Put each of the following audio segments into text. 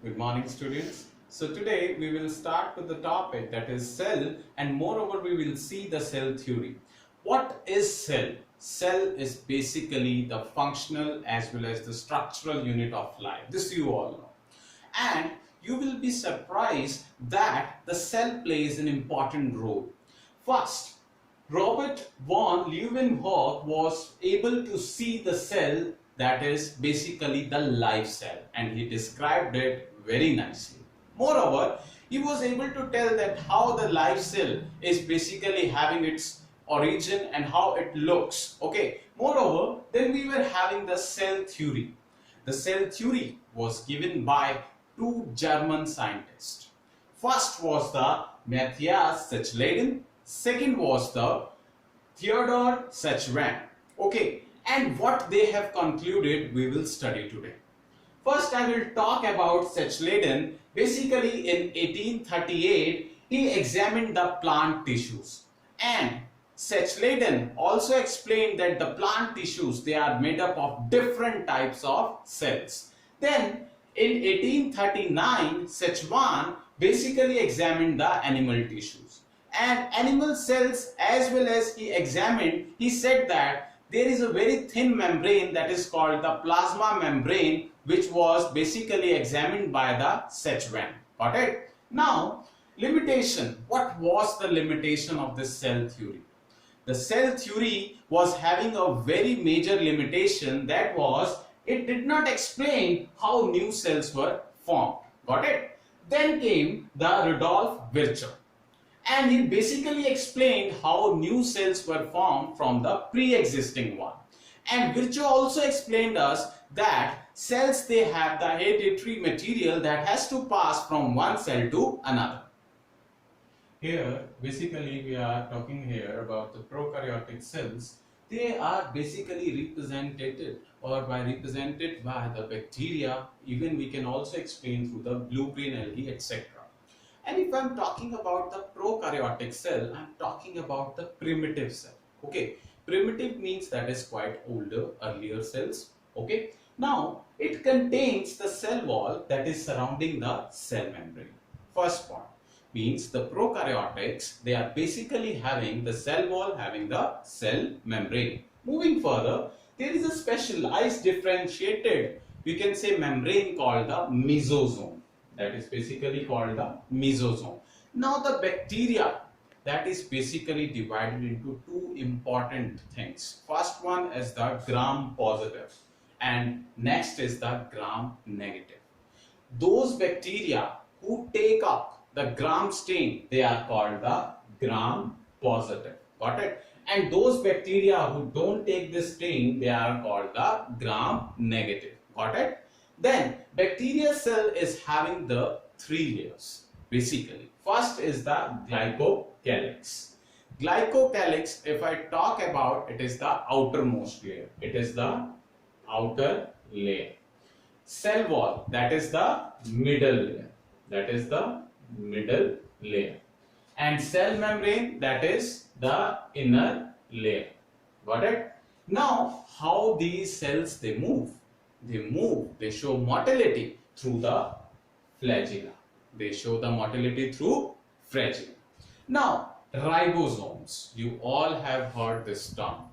Good morning, students. So today we will start with the topic that is cell, and moreover we will see the cell theory. What is cell? Cell is basically the functional as well as the structural unit of life. This you all know. And you will be surprised that the cell plays an important role. First, Robert von Leeuwenhoek was able to see the cell, that is basically the live cell, and he described it very nicely. Moreover, he was able to tell that how the live cell is basically having its origin and how it looks. Okay. Moreover, then we were having the cell theory. The cell theory was given by two German scientists. First was the Matthias Sechleden. Second was the Theodor Sechleden. Okay, and what they have concluded we will study today. First I will talk about Sechleden. Basically in 1838 he examined the plant tissues, and Sechleden also explained that the plant tissues, they are made up of different types of cells. Then in 1839 Sechleden basically examined the animal tissues and animal cells, as well as he examined, he said that there is a very thin membrane that is called the plasma membrane, which was basically examined by the Sechleden. Got it? Now, limitation. What was the limitation of this cell theory? The cell theory was having a very major limitation, that was it did not explain how new cells were formed. Got it? Then came the Rudolf Virchow, and he basically explained how new cells were formed from the pre-existing one. And Virchow also explained us that cells, they have the hereditary material that has to pass from one cell to another. Here basically we are talking here about the prokaryotic cells. They are basically represented by the bacteria. Even we can also explain through the blue-green algae, etc. And if I am talking about the prokaryotic cell, I am talking about the primitive cell. Okay, primitive means that is quite older, earlier cells. Okay, now it contains the cell wall that is surrounding the cell membrane. First point means the prokaryotics, they are basically having the cell wall, having the cell membrane. Moving further, there is a specialized differentiated, we can say, membrane called the mesosome. That is basically called the mesosome. Now the bacteria, that is basically divided into two important things. First one is the gram positive and next is the gram negative. Those bacteria who take up the gram stain, they are called the gram positive. Got it? And those bacteria who don't take this stain, they are called the gram negative. Got it? Then bacteria cell is having the three layers basically. First is the glycocalyx. Glycocalyx, if I talk about, it is the outermost layer. It is the outer layer. Cell wall, that is the middle layer. That is the middle layer. And cell membrane, that is the inner layer. Got it? Now, how these cells they move? They show motility through the flagella. They show the motility through flagella. Now, ribosomes. You all have heard this term.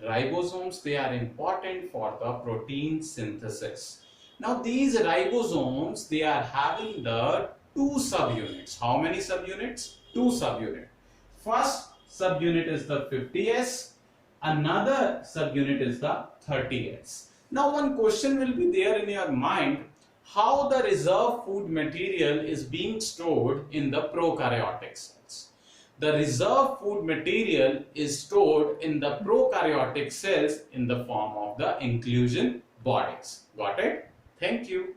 Ribosomes, they are important for the protein synthesis. Now, these ribosomes, they are having the two subunits. How many subunits? Two subunits. First subunit is the 50S. Another subunit is the 30S. Now one question will be there in your mind, how the reserve food material is being stored in the prokaryotic cells. The reserve food material is stored in the prokaryotic cells in the form of the inclusion bodies. Got it? Thank you.